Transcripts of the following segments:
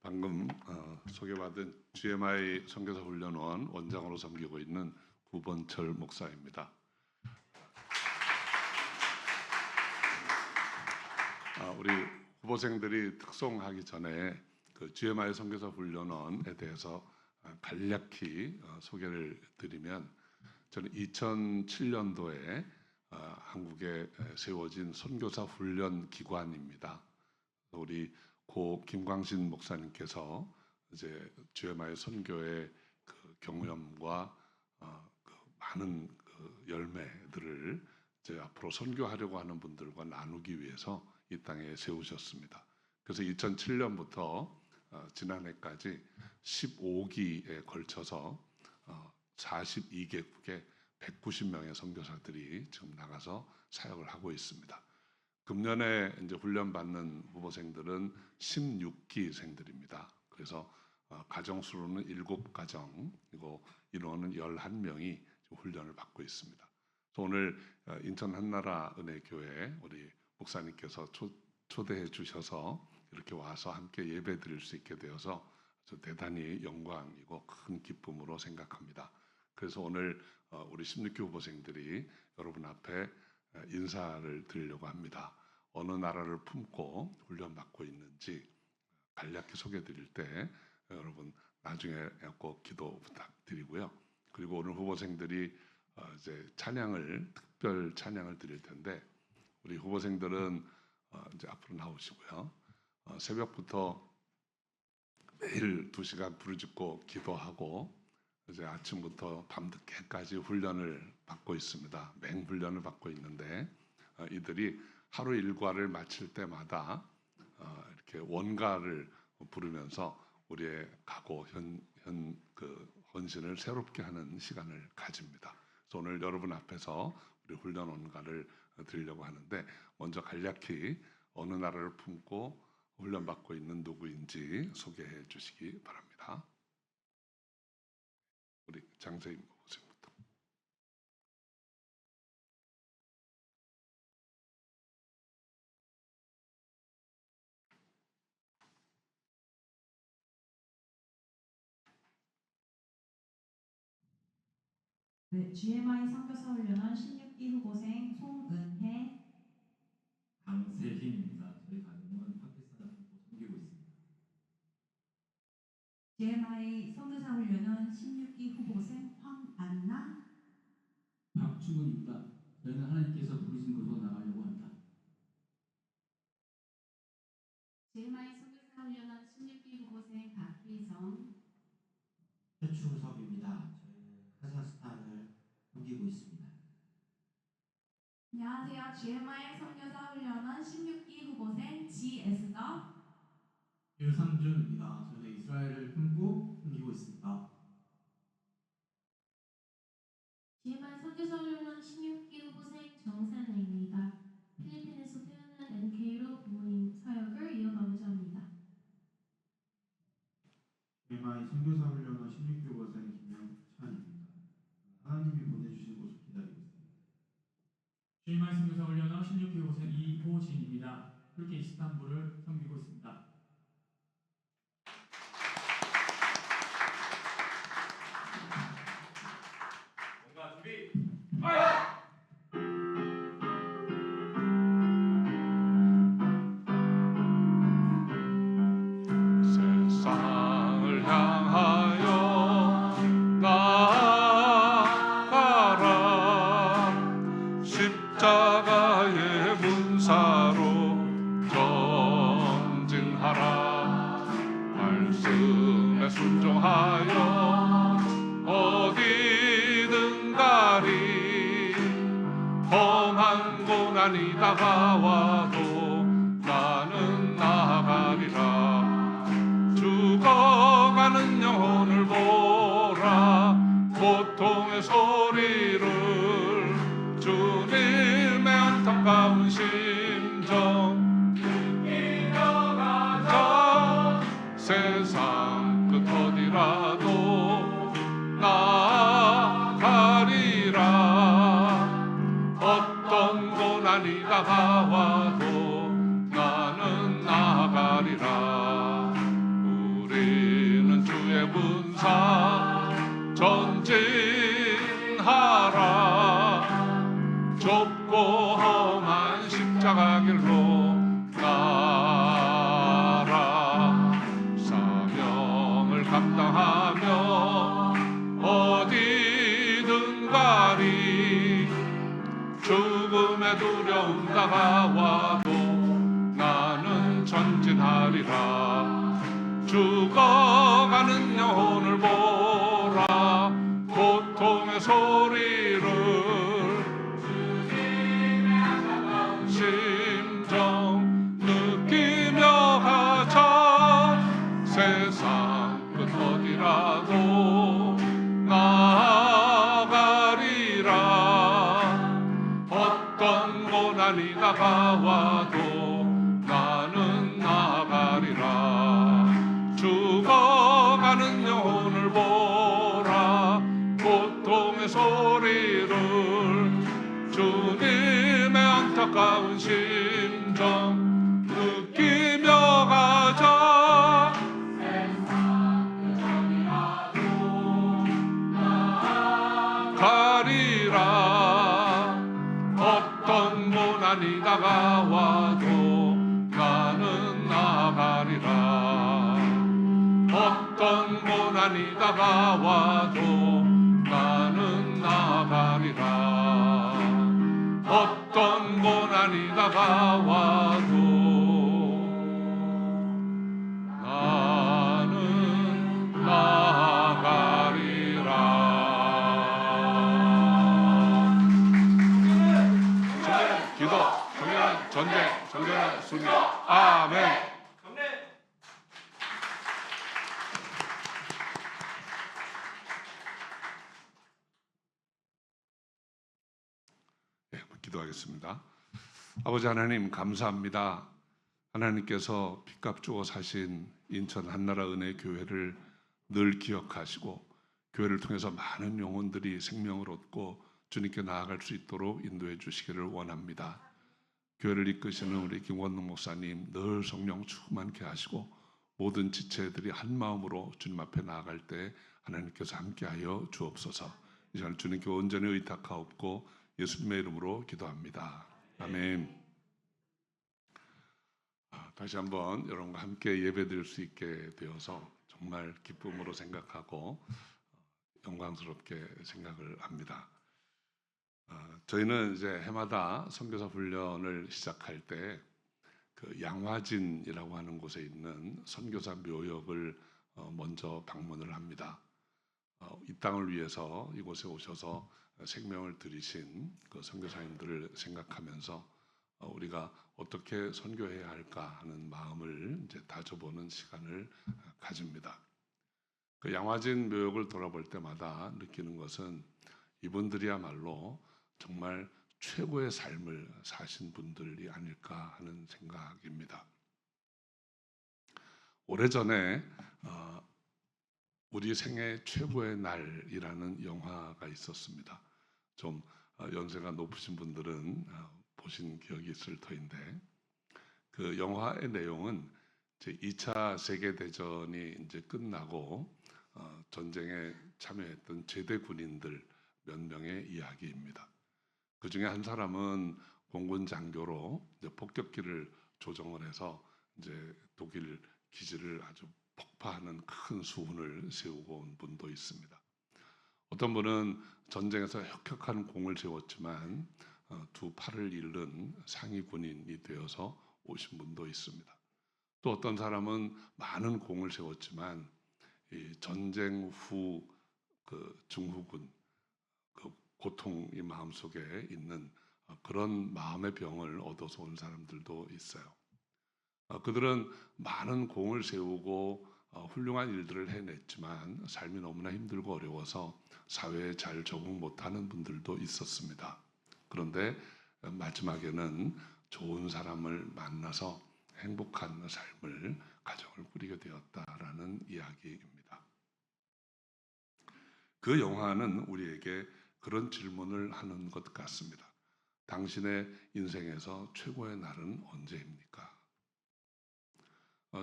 방금 소개받은 GMI 선교사 훈련원 원장으로 섬기고 있는 구본철 목사입니다. 우리 후보생들이 특송하기 전에 그 GMI 선교사 훈련원에 대해서 간략히 소개를 드리면, 저는 2007년도에 한국에 세워진 선교사 훈련 기관입니다. 우리 고 김광신 목사님께서 이제 GMI 선교의 그 경험과 그 많은 그 열매들을 이제 앞으로 선교하려고 하는 분들과 나누기 위해서 이 땅에 세우셨습니다. 그래서 2007년부터 지난해까지 15기에 걸쳐서 42개국에 190명의 선교사들이 지금 나가서 사역을 하고 있습니다. 금년에 이제 훈련받는 후보생들은 16기생들입니다. 그래서 가정 수로는 7가정, 그리고 인원은 11명이 훈련을 받고 있습니다. 그래서 오늘 인천 한나라 은혜교회 우리 목사님께서 초대해 주셔서 이렇게 와서 함께 예배 드릴 수 있게 되어서 대단히 영광이고 큰 기쁨으로 생각합니다. 그래서 오늘 우리 16기 후보생들이 여러분 앞에 인사를 드리려고 합니다. 어느 나라를 품고 훈련받고 있는지 간략히 소개해 드릴 때 여러분 나중에 꼭 기도 부탁드리고요. 그리고 오늘 후보생들이 이제 특별 찬양을 드릴 텐데, 우리 후보생들은 이제 앞으로 나오시고요. 새벽부터 매일 2시간 부르짖고 기도하고 이제 아침부터 밤늦게까지 훈련을 받고 있습니다. 맹훈련을 받고 있는데, 이들이 하루 일과를 마칠 때마다 이렇게 원가를 부르면서 우리의 각오, 헌신을 새롭게 하는 시간을 가집니다. 그래서 오늘 여러분 앞에서 우리 훈련 원가를 드리려고 하는데, 먼저 간략히 어느 나라를 품고 훈련받고 있는 누구인지 소개해 주시기 바랍니다. 우리 장세임 후보생부터. 네, GMI 선교사 훈련원 16기 후보생 송은혜, 강세hin입니다. 저희 가정은 파키스탄을 품고 섬기고 있습니다. GMI 선교사 훈련원 16기 후보생 황안나, 박충훈입니다. 저희는 하나님께서 부르신 곳으로 나가려고 합니다. GMI 선교사 훈련원 16기 후보생 박희정, 최충섭입니다. 저희는 카자흐스탄을 섬기고 있습니다. 안녕하세요. GMI 선교사 훈련원 16기 후보생 지에스더, 유상준입니다. 저는 이스라엘을 품고 섬기고 있습니다. GMI 선교사 훈련원 16기 후보생 정산혜입니다. 필리핀에서 태어난 NK로 부모님 사역을 이어가고자 합니다. GMI 선교사 훈련원 16기 후보생 김영찬입니다. 하나님이 보내주신 곳을 기다리고 있습니다. GMI 선교사 훈련원 16기 후보생 이호진입니다. turkey 이스탄불을 섬기고 있습니다. 뭔가 준비, 파이어! 세상을 향하여 나아가라. 십자가의 문사로 전진하라. 말씀에 순종하여 어디든 가리. 험한 고난이 다가와도 나는 나아가리라. 죽어가는 영혼을 보라. 고통의 소리를, 주님의 안타까운 심정 느끼며 가자. 세상 끝 어디라도 나아가리라. 어떤 고난이 다가와도 나는 나아가리라. 다가와도 나는 전진하리라. 죽어가는 영혼을 보라. 고통의 소리를 심정 느끼며 가자. 세상 끝 어디라도 나아가리라. 어떤 고난이 다가와도 나는 나아가리라. 죽어가는 영혼을 보라. 고통의 소리를 주님의 안타까운 심정 느끼며 가자. 가리라. 어떤 고난이 다가와도 나는 나가리라. 어떤 고난이 다가와도 나는 나가리라. 어떤 고난이 다가와도 나는 나가리라. 기도, 정리는 전쟁, 전쟁은 승리. 아멘. 네, 기도하겠습니다. 아버지 하나님 감사합니다. 하나님께서 빚값 주어 사신 인천 한나라 은혜 교회를 늘 기억하시고 교회를 통해서 많은 영혼들이 생명을 얻고 주님께 나아갈 수 있도록 인도해 주시기를 원합니다. 교회를 이끄시는 우리 김원동 목사님 늘 성령 충만케 하시고 모든 지체들이 한 마음으로 주님 앞에 나아갈 때 하나님께서 함께하여 주옵소서. 이 시간 주님께 온전히 의탁하옵고 예수님의 이름으로 기도합니다. 아멘. 다시 한번 여러분과 함께 예배드릴 수 있게 되어서 정말 기쁨으로 생각하고 영광스럽게 생각을 합니다. 저희는 이제 해마다 선교사 훈련을 시작할 때 그 양화진이라고 하는 곳에 있는 선교사 묘역을 먼저 방문을 합니다. 이 땅을 위해서 이곳에 오셔서 생명을 들이신 그 선교사님들을 생각하면서 우리가 어떻게 선교해야 할까 하는 마음을 이제 다져보는 시간을 가집니다. 그 양화진 묘역을 돌아볼 때마다 느끼는 것은 이분들이야말로 정말 최고의 삶을 사신 분들이 아닐까 하는 생각입니다. 오래전에 우리 생애 최고의 날이라는 영화가 있었습니다. 좀 연세가 높으신 분들은 보신 기억이 있을 터인데 그 영화의 내용은 이제 2차 세계대전이 이제 끝나고 전쟁에 참여했던 제대 군인들 몇 명의 이야기입니다. 그 중에 한 사람은 공군 장교로 이제 폭격기를 조정을 해서 이제 독일 기지를 아주 폭파하는 큰 수훈을 세우고 온 분도 있습니다. 어떤 분은 전쟁에서 혁혁한 공을 세웠지만 두 팔을 잃는 상위 군인이 되어서 오신 분도 있습니다. 또 어떤 사람은 많은 공을 세웠지만 이 전쟁 후 그 증후군, 그 고통이 마음속에 있는 그런 마음의 병을 얻어서 온 사람들도 있어요. 그들은 많은 공을 세우고 훌륭한 일들을 해냈지만 삶이 너무나 힘들고 어려워서 사회에 잘 적응 못하는 분들도 있었습니다. 그런데 마지막에는 좋은 사람을 만나서 행복한 삶을 가정을 꾸리게 되었다라는 이야기입니다. 그 영화는 우리에게 그런 질문을 하는 것 같습니다. 당신의 인생에서 최고의 날은 언제입니까?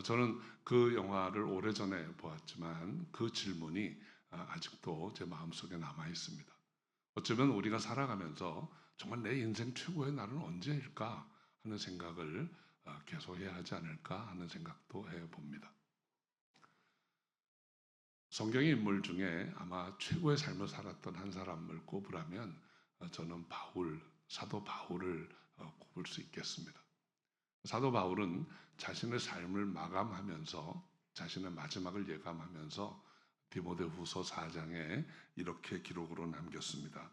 저는 그 영화를 오래전에 보았지만 그 질문이 아직도 제 마음속에 남아 있습니다. 어쩌면 우리가 살아가면서 정말 내 인생 최고의 날은 언제일까 하는 생각을 계속 해야 하지 않을까 하는 생각도 해봅니다. 성경의 인물 중에 아마 최고의 삶을 살았던 한 사람을 꼽으라면 저는 사도 바울을 꼽을 수 있겠습니다. 사도 바울은 자신의 삶을 마감하면서 자신의 마지막을 예감하면서 디모데후서 4장에 이렇게 기록으로 남겼습니다.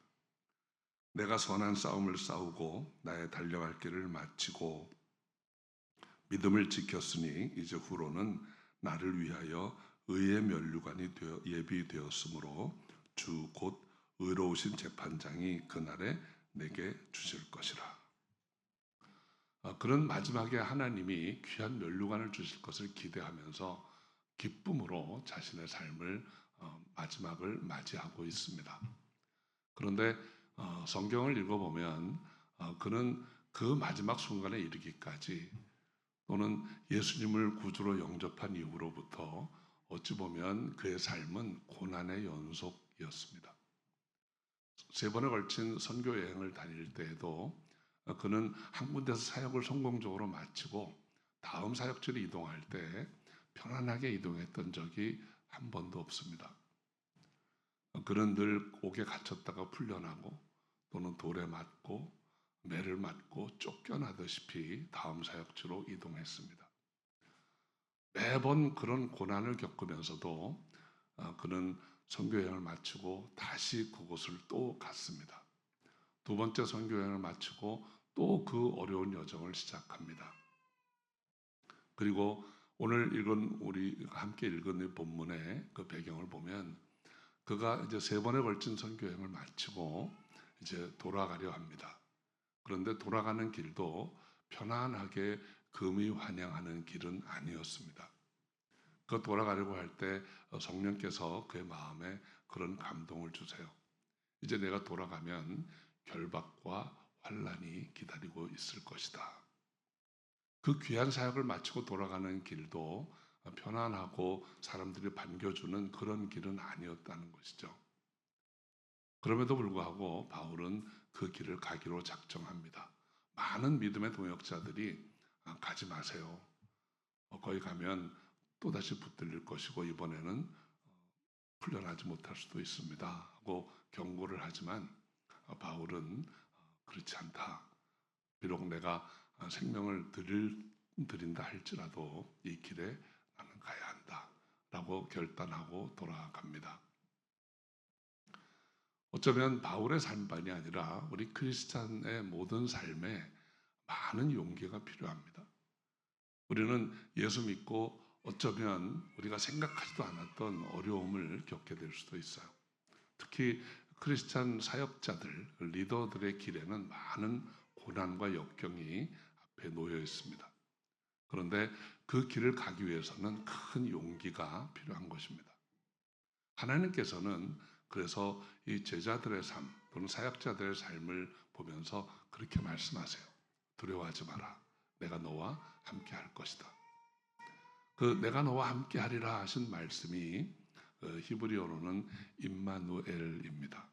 내가 선한 싸움을 싸우고 나의 달려갈 길을 마치고 믿음을 지켰으니 이제 후로는 나를 위하여 의의 면류관이 되어 예비되었으므로 주 곧 의로우신 재판장이 그날에 내게 주실 것이라. 그런 마지막에 하나님이 귀한 면류관을 주실 것을 기대하면서 기쁨으로 자신의 삶을 마지막을 맞이하고 있습니다. 그런데 성경을 읽어보면 그는 그 마지막 순간에 이르기까지 또는 예수님을 구주로 영접한 이후로부터 어찌 보면 그의 삶은 고난의 연속이었습니다. 3번에 걸친 선교 여행을 다닐 때에도 그는 한 군데서 사역을 성공적으로 마치고 다음 사역지로 이동할 때 편안하게 이동했던 적이 한 번도 없습니다. 그는 늘 옥에 갇혔다가 풀려나고 또는 돌에 맞고 매를 맞고 쫓겨나듯이 다음 사역지로 이동했습니다. 매번 그런 고난을 겪으면서도 그는 선교여행을 마치고 다시 그곳을 또 갔습니다. 2번째 선교여행을 마치고 또 그 어려운 여정을 시작합니다. 그리고 오늘 우리가 함께 읽은 이 본문의 그 배경을 보면 그가 이제 3번에 걸친 선교여행을 마치고 이제 돌아가려 합니다. 그런데 돌아가는 길도 편안하게 금이 환영하는 길은 아니었습니다. 그 돌아가려고 할 때 성령께서 그의 마음에 그런 감동을 주세요. 이제 내가 돌아가면 결박과 환난이 기다리고 있을 것이다. 그 귀한 사역을 마치고 돌아가는 길도 편안하고 사람들이 반겨주는 그런 길은 아니었다는 것이죠. 그럼에도 불구하고 바울은 그 길을 가기로 작정합니다. 많은 믿음의 동역자들이 가지 마세요. 거기 가면 또다시 붙들릴 것이고 이번에는 풀려나지 못할 수도 있습니다 하고 경고를 하지만 바울은 그렇지 않다. 비록 내가 생명을 드린다 할지라도 이 길에 나는 가야 한다 라고 결단하고 돌아갑니다. 어쩌면 바울의 삶만이 아니라 우리 크리스찬의 모든 삶에 많은 용기가 필요합니다. 우리는 예수 믿고 어쩌면 우리가 생각하지도 않았던 어려움을 겪게 될 수도 있어요. 특히 크리스찬 사역자들, 리더들의 길에는 많은 고난과 역경이 앞에 놓여 있습니다. 그런데 그 길을 가기 위해서는 큰 용기가 필요한 것입니다. 하나님께서는 그래서 이 제자들의 삶 또는 사역자들의 삶을 보면서 그렇게 말씀하세요. 두려워하지 마라. 내가 너와 함께 할 것이다. 그 내가 너와 함께 하리라 하신 말씀이 히브리어로는 임마누엘입니다.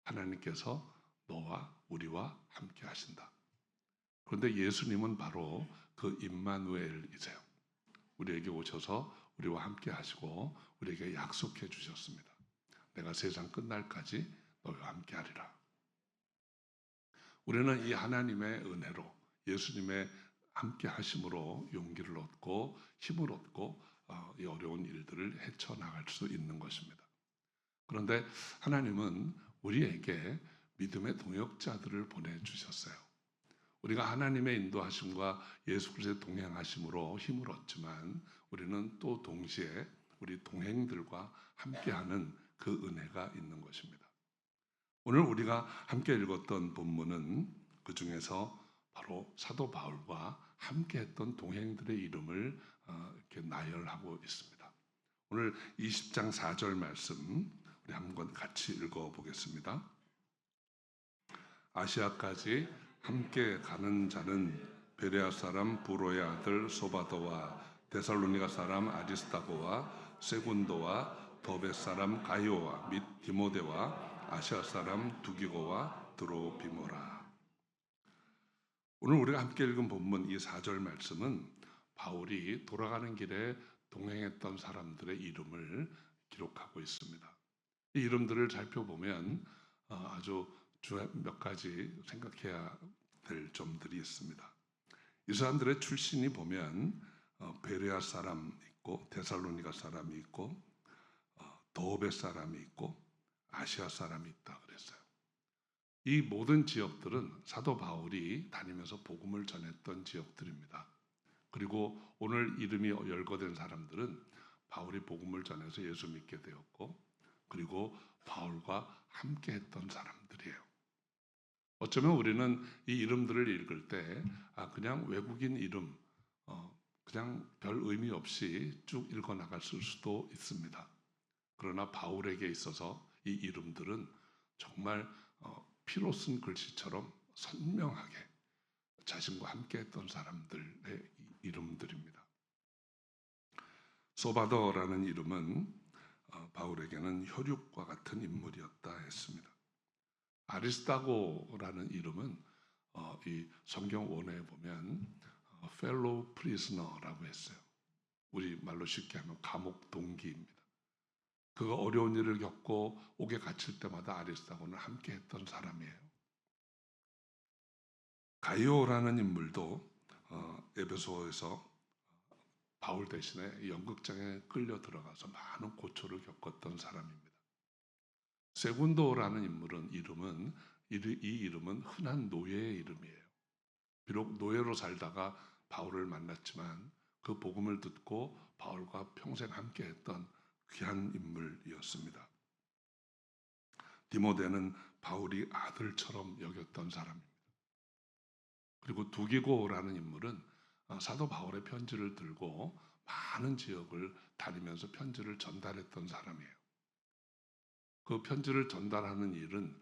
하나님께서 너와 우리와 함께 하신다. 그런데 예수님은 바로 그 임마누엘이세요. 우리에게 오셔서 우리와 함께 하시고 우리에게 약속해 주셨습니다. 내가 세상 끝날까지 너와 함께 하리라. 우리는 이 하나님의 은혜로 예수님의 함께 하심으로 용기를 얻고 힘을 얻고 이 어려운 일들을 헤쳐나갈 수 있는 것입니다. 그런데 하나님은 우리에게 믿음의 동역자들을 보내주셨어요. 우리가 하나님의 인도하심과 예수 그리스도의 동행하심으로 힘을 얻지만 우리는 또 동시에 우리 동행들과 함께하는 그 은혜가 있는 것입니다. 오늘 우리가 함께 읽었던 본문은 그 중에서 바로 사도 바울과 함께했던 동행들의 이름을 이렇게 나열하고 있습니다. 오늘 20장 4절 말씀 우리 한번 같이 읽어보겠습니다. 아시아까지 함께 가는 자는 베레아 사람 부로의 아들 소바도와 데살로니가 사람 아리스타고와 세군도와 더베 사람 가이오와 및 디모데와 아시아 사람 두기고와 드로비모라. 오늘 우리가 함께 읽은 본문 이 4절 말씀은 바울이 돌아가는 길에 동행했던 사람들의 이름을 기록하고 있습니다. 이 이름들을 살펴보면 아주 몇 가지 생각해야 될 점들이 있습니다. 이 사람들의 출신이 보면 베레아 사람 있고 데살로니가 사람이 있고 더베 사람이 있고 아시아 사람이 있다 그랬어요. 이 모든 지역들은 사도 바울이 다니면서 복음을 전했던 지역들입니다. 그리고 오늘 이름이 열거된 사람들은 바울이 복음을 전해서 예수 믿게 되었고 그리고 바울과 함께 했던 사람들이에요. 어쩌면 우리는 이 이름들을 읽을 때 그냥 외국인 이름 그냥 별 의미 없이 쭉 읽어 나갈 수도 있습니다. 그러나 바울에게 있어서 이 이름들은 정말 피로 쓴 글씨처럼 선명하게 자신과 함께 했던 사람들의 이름들입니다. 소바더라는 이름은 바울에게는 혈육과 같은 인물이었다 했습니다. 아리스타고라는 이름은 이 성경 원어에 보면 fellow prisoner라고 했어요. 우리 말로 쉽게 하면 감옥 동기입니다. 그가 어려운 일을 겪고 옥에 갇힐 때마다 아리스타고는 함께 했던 사람이에요. 가이오라는 인물도 에베소에서 바울 대신에 연극장에 끌려 들어가서 많은 고초를 겪었던 사람입니다. 세군도라는 이 이름은 흔한 노예의 이름이에요. 비록 노예로 살다가 바울을 만났지만 그 복음을 듣고 바울과 평생 함께했던 귀한 인물이었습니다. 디모데는 바울이 아들처럼 여겼던 사람입니다. 그리고 두기고라는 인물은 사도 바울의 편지를 들고 많은 지역을 다니면서 편지를 전달했던 사람이에요. 그 편지를 전달하는 일은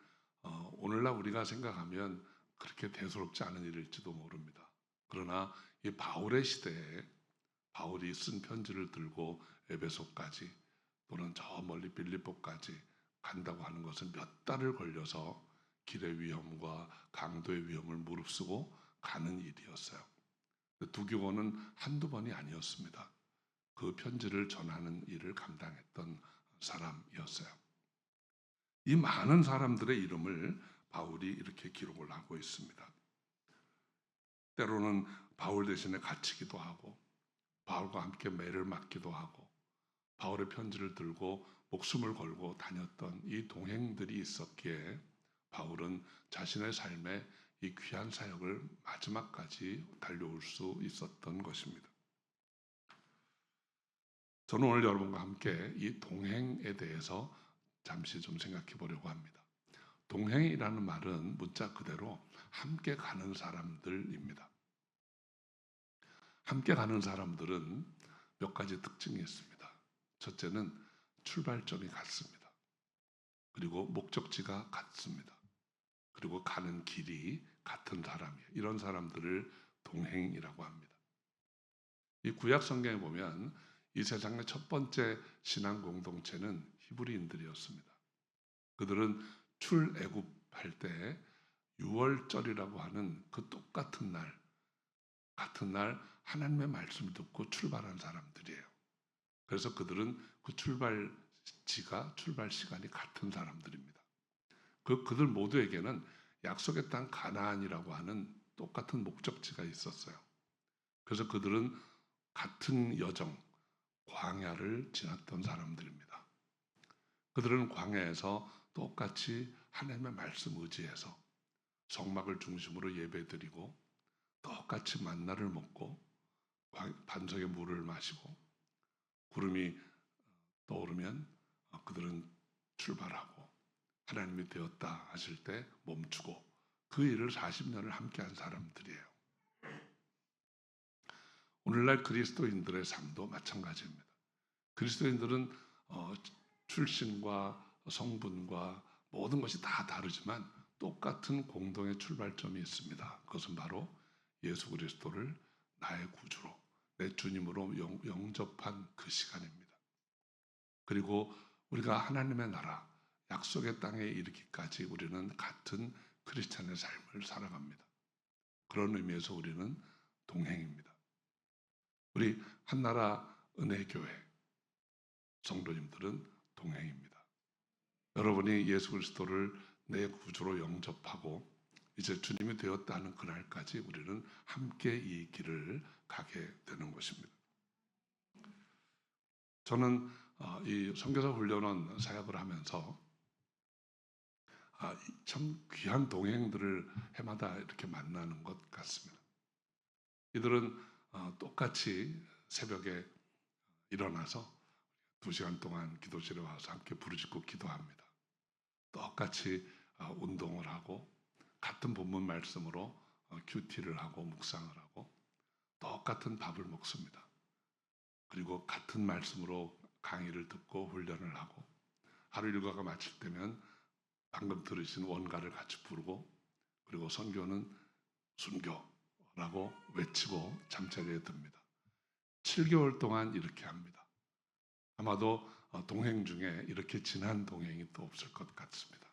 오늘날 우리가 생각하면 그렇게 대수롭지 않은 일일지도 모릅니다. 그러나 이 바울의 시대에 바울이 쓴 편지를 들고 에베소까지 또는 저 멀리 빌립보까지 간다고 하는 것은 몇 달을 걸려서 길의 위험과 강도의 위험을 무릅쓰고 가는 일이었어요. 두기고는 한두 번이 아니었습니다. 그 편지를 전하는 일을 감당했던 사람이었어요. 이 많은 사람들의 이름을 바울이 이렇게 기록을 하고 있습니다. 때로는 바울 대신에 갇히기도 하고 바울과 함께 매를 맞기도 하고 바울의 편지를 들고 목숨을 걸고 다녔던 이 동행들이 있었기에 바울은 자신의 삶에 이 귀한 사역을 마지막까지 달려올 수 있었던 것입니다. 저는 오늘 여러분과 함께 이 동행에 대해서 잠시 좀 생각해 보려고 합니다. 동행이라는 말은 문자 그대로 함께 가는 사람들입니다. 함께 가는 사람들은 몇 가지 특징이 있습니다. 첫째는 출발점이 같습니다. 그리고 목적지가 같습니다. 그리고 가는 길이 같은 사람이에요. 이런 사람들을 동행이라고 합니다. 이 구약 성경에 보면 이 세상의 첫 번째 신앙 공동체는 히브리인들이었습니다. 그들은 출애굽할 때 유월절이라고 하는 그 똑같은 날, 같은 날 하나님의 말씀을 듣고 출발한 사람들이에요. 그래서 그들은 그 출발 시간이 같은 사람들입니다. 그들 모두에게는 약속의 땅 가나안이라고 하는 똑같은 목적지가 있었어요. 그래서 그들은 같은 여정, 광야를 지났던 사람들입니다. 그들은 광야에서 똑같이 하나님의 말씀 의지해서 성막을 중심으로 예배드리고 똑같이 만나를 먹고 반석의 물을 마시고 구름이 떠오르면 그들은 출발하고 하나님이 되었다 하실 때 멈추고 그 일을 40년을 함께한 사람들이에요. 오늘날 그리스도인들의 삶도 마찬가지입니다. 그리스도인들은 출신과 성분과 모든 것이 다 다르지만 똑같은 공동의 출발점이 있습니다. 그것은 바로 예수 그리스도를 나의 구주로, 내 주님으로 영접한 그 시간입니다. 그리고 우리가 하나님의 나라, 약속의 땅에 이르기까지 우리는 같은 크리스찬의 삶을 살아갑니다. 그런 의미에서 우리는 동행입니다. 우리 한나라 은혜교회 성도님들은 동행입니다. 여러분이 예수 그리스도를 내 구주로 영접하고 이제 주님이 되었다는 그날까지 우리는 함께 이 길을 가게 되는 것입니다. 저는 이 선교사 훈련원 사역을 하면서 참 귀한 동행들을 해마다 이렇게 만나는 것 같습니다. 이들은 똑같이 새벽에 일어나서 2시간 동안 기도실에 와서 함께 부르짖고 기도합니다. 똑같이 운동을 하고 같은 본문 말씀으로 큐티를 하고 묵상을 하고 똑같은 밥을 먹습니다. 그리고 같은 말씀으로 강의를 듣고 훈련을 하고 하루 일과가 마칠 때면 방금 들으신 원가를 같이 부르고 그리고 선교는 순교라고 외치고 잠자리에 듭니다. 7개월 동안 이렇게 합니다. 아마도 동행 중에 이렇게 진한 동행이 또 없을 것 같습니다.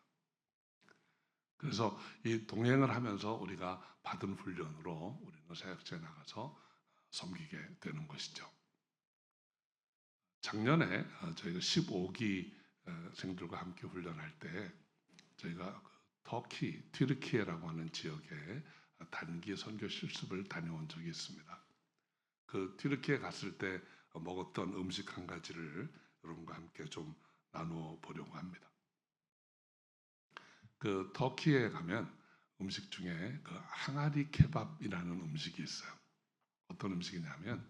그래서 이 동행을 하면서 우리가 받은 훈련으로 우리는 사역지에 나가서 섬기게 되는 것이죠. 작년에 저희가 15기 생들과 함께 훈련할 때 저희가 터키, 튀르키예라고 하는 지역에 단기 선교 실습을 다녀온 적이 있습니다. 그 튀르키예 갔을 때 먹었던 음식 한 가지를 여러분과 함께 좀 나누어 보려고 합니다. 그 터키에 가면 음식 중에 그 항아리 케밥이라는 음식이 있어요. 어떤 음식이냐면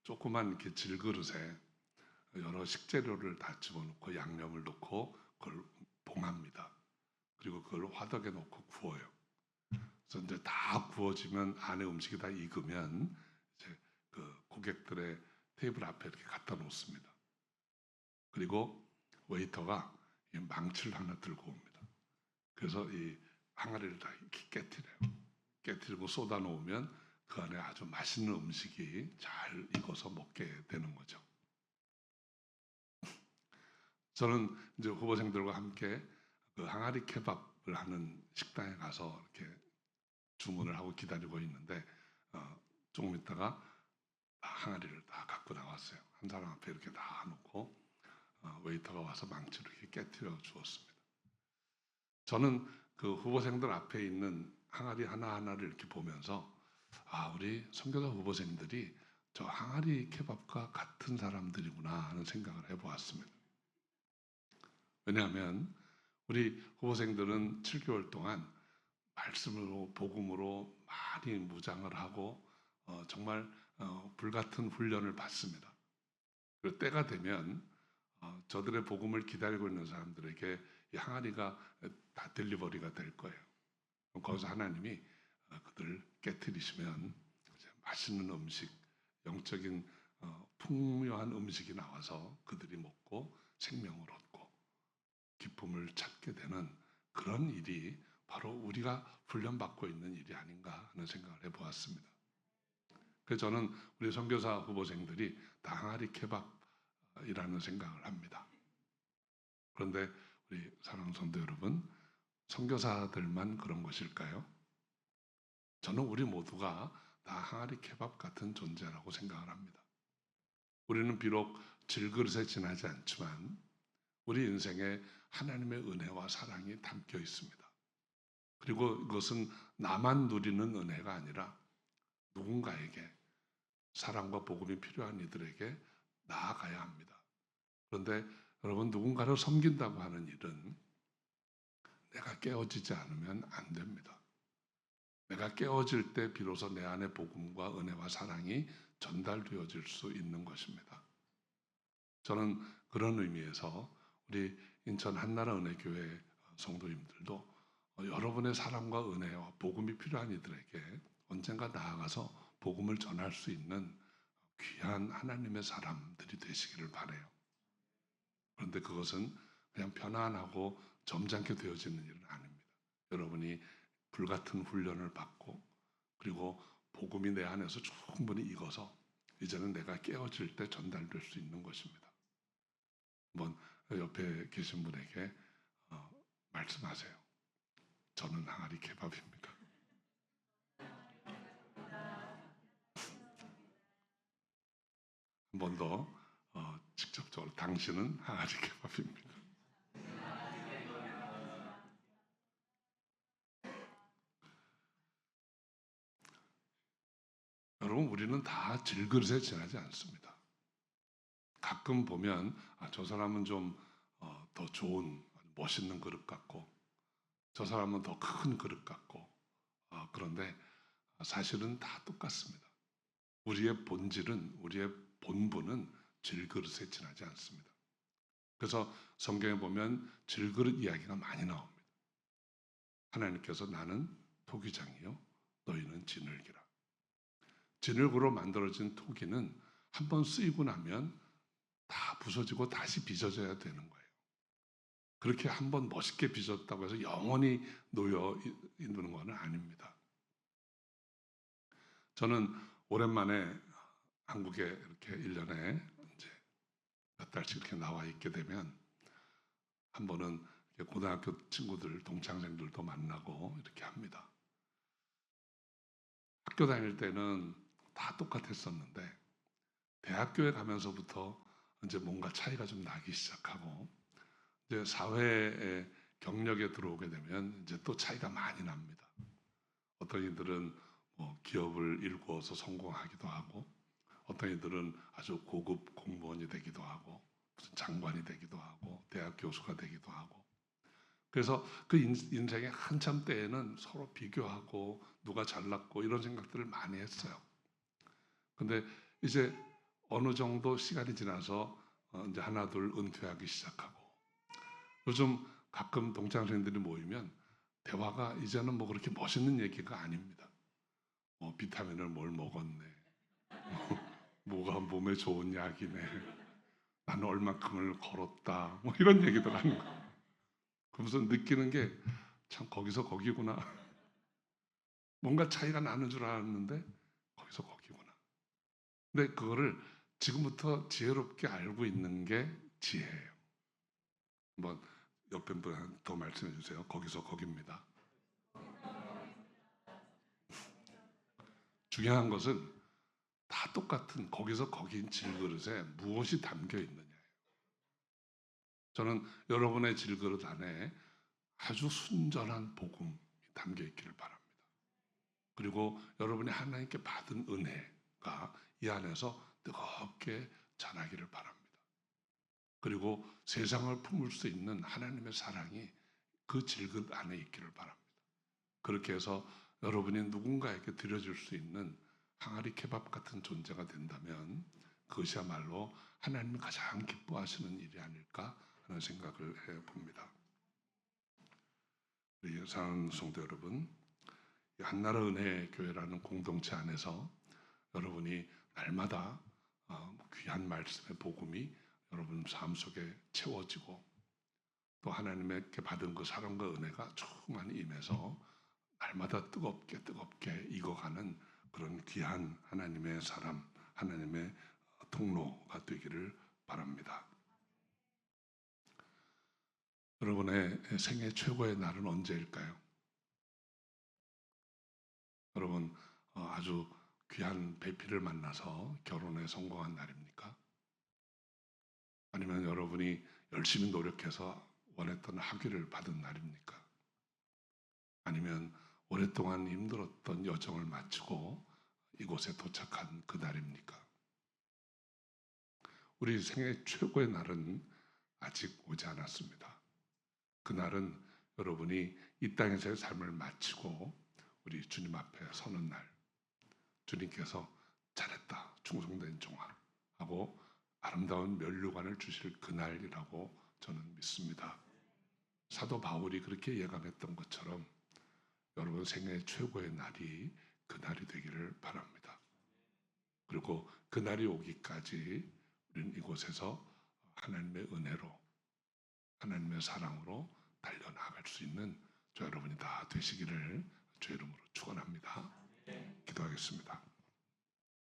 조그만 이렇게 질그릇에 여러 식재료를 다 집어넣고 양념을 넣고 그걸 봉합니다. 그리고 그걸 화덕에 넣고 구워요. 그래서 이제 다 구워지면 안에 음식이 다 익으면 이제 그 고객들의 테이블 앞에 이렇게 갖다 놓습니다. 그리고 웨이터가 이 망치를 하나 들고 옵니다. 그래서 이 항아리를 다 이렇게 깨트려요. 깨트리고 쏟아 놓으면 그 안에 아주 맛있는 음식이 잘 익어서 먹게 되는 거죠. 저는 이제 후보생들과 함께 그 항아리 케밥을 하는 식당에 가서 이렇게 주문을 하고 기다리고 있는데 조금 있다가 항아리를 다 갖고 나왔어요. 한 사람 앞에 이렇게 다 놓고 웨이터가 와서 망치로 이렇게 깨트려 주었습니다. 저는 그 후보생들 앞에 있는 항아리 하나하나를 이렇게 보면서 우리 선교사 후보생들이 저 항아리 케밥과 같은 사람들이구나 하는 생각을 해보았습니다. 왜냐하면 우리 후보생들은 7개월 동안 말씀으로 복음으로 많이 무장을 하고 정말 불같은 훈련을 받습니다. 그리고 때가 되면 저들의 복음을 기다리고 있는 사람들에게 이 항아리가 다 딜리버리가 될 거예요. 거기서 하나님이 그들을 깨트리시면 맛있는 음식, 영적인 풍요한 음식이 나와서 그들이 먹고 생명을 얻고 기쁨을 찾게 되는 그런 일이 바로 우리가 훈련받고 있는 일이 아닌가 하는 생각을 해보았습니다. 그래서 저는 우리 선교사 후보생들이 다 항아리 케밥이라는 생각을 합니다. 그런데 우리 사랑하는 성도 여러분, 선교사들만 그런 것일까요? 저는 우리 모두가 다 항아리 케밥 같은 존재라고 생각을 합니다. 우리는 비록 질그릇에 지나지 않지만 우리 인생에 하나님의 은혜와 사랑이 담겨 있습니다. 그리고 이것은 나만 누리는 은혜가 아니라 누군가에게 사랑과 복음이 필요한 이들에게 나아가야 합니다. 그런데 여러분, 누군가를 섬긴다고 하는 일은 내가 깨어지지 않으면 안 됩니다. 내가 깨어질 때 비로소 내 안에 복음과 은혜와 사랑이 전달되어질 수 있는 것입니다. 저는 그런 의미에서 우리 인천 한나라 은혜교회 성도님들도 여러분의 사랑과 은혜와 복음이 필요한 이들에게 언젠가 나아가서 복음을 전할 수 있는 귀한 하나님의 사람들이 되시기를 바라요. 그런데 그것은 그냥 편안하고 점잖게 되어지는 일은 아닙니다. 여러분이 불같은 훈련을 받고 그리고 복음이 내 안에서 충분히 익어서 이제는 내가 깨어질 때 전달될 수 있는 것입니다. 한번 옆에 계신 분에게 말씀하세요. 저는 항아리 케밥입니다. 한 번 더 직접적으로 당신은 항아리 케밥입니다. 우리는 다 질그릇에 지나지 않습니다. 가끔 보면 저 사람은 좀 더 좋은 멋있는 그릇 같고 저 사람은 더 큰 그릇 같고 그런데 사실은 다 똑같습니다. 우리의 본질은 우리의 본분은 질그릇에 지나지 않습니다. 그래서 성경에 보면 질그릇 이야기가 많이 나옵니다. 하나님께서 나는 토기장이요 너희는 진흙이라. 진흙으로 만들어진 토기는 한번 쓰이고 나면 다 부서지고 다시 빚어져야 되는 거예요. 그렇게 한번 멋있게 빚었다고 해서 영원히 놓여 있는 것은 아닙니다. 저는 오랜만에 한국에 이렇게 1년에 이제 몇 달씩 이렇게 나와 있게 되면 한 번은 고등학교 친구들, 동창생들도 만나고 이렇게 합니다. 학교 다닐 때는 다 똑같았었는데 대학교에 가면서부터 이제 뭔가 차이가 좀 나기 시작하고 이제 사회의 경력에 들어오게 되면 이제 또 차이가 많이 납니다. 어떤 이들은 기업을 일구어서 성공하기도 하고 어떤 이들은 아주 고급 공무원이 되기도 하고 무슨 장관이 되기도 하고 대학 교수가 되기도 하고 그래서 그 인생의 한참 때에는 서로 비교하고 누가 잘났고 이런 생각들을 많이 했어요. 근데 이제 어느 정도 시간이 지나서 이제 하나 둘 은퇴하기 시작하고 요즘 가끔 동창생들이 모이면 대화가 이제는 뭐 그렇게 멋있는 얘기가 아닙니다. 비타민을 뭘 먹었네. 뭐가 몸에 좋은 약이네. 나는 얼만큼을 걸었다. 뭐 이런 얘기들 하는 거. 그러면서 느끼는 게 참 거기서 거기구나. 뭔가 차이가 나는 줄 알았는데 거기서 거기구나. 근데 그거를 지금부터 지혜롭게 알고 있는 게 지혜예요. 한번 옆에 분 더 말씀해 주세요. 거기서 거기입니다. 중요한 것은 다 똑같은 거기서 거기인 질그릇에 무엇이 담겨 있느냐예요. 저는 여러분의 질그릇 안에 아주 순전한 복음이 담겨 있기를 바랍니다. 그리고 여러분이 하나님께 받은 은혜가 이 안에서 뜨겁게 자라기를 바랍니다. 그리고 세상을 품을 수 있는 하나님의 사랑이 그 질그릇 안에 있기를 바랍니다. 그렇게 해서 여러분이 누군가에게 드려줄 수 있는 항아리 케밥 같은 존재가 된다면 그것이야말로 하나님이 가장 기뻐하시는 일이 아닐까 하는 생각을 해봅니다. 우리 사랑하는 성도 여러분, 한나라 은혜 교회라는 공동체 안에서 여러분이 날마다 귀한 말씀의 복음이 여러분 삶 속에 채워지고 또 하나님께 받은 그 사랑과 은혜가 충만히 임해서 날마다 뜨겁게 익어가는 그런 귀한 하나님의 사람, 하나님의 통로가 되기를 바랍니다. 여러분의 생애 최고의 날은 언제일까요? 여러분 아주 귀한 배필을 만나서 결혼에 성공한 날입니까? 아니면 여러분이 열심히 노력해서 원했던 학위를 받은 날입니까? 아니면 오랫동안 힘들었던 여정을 마치고 이곳에 도착한 그 날입니까? 우리 생애 최고의 날은 아직 오지 않았습니다. 그 날은 여러분이 이 땅에서의 삶을 마치고 우리 주님 앞에 서는 날, 주님께서 잘했다, 충성된 종아 하고 아름다운 면류관을 주실 그날이라고 저는 믿습니다. 사도 바울이 그렇게 예감했던 것처럼 여러분 생애 최고의 날이 그날이 되기를 바랍니다. 그리고 그날이 오기까지 우리는 이곳에서 하나님의 은혜로 하나님의 사랑으로 달려나갈 수 있는 저 여러분이 다 되시기를 주의 이름으로 축원합니다. 기도하겠습니다.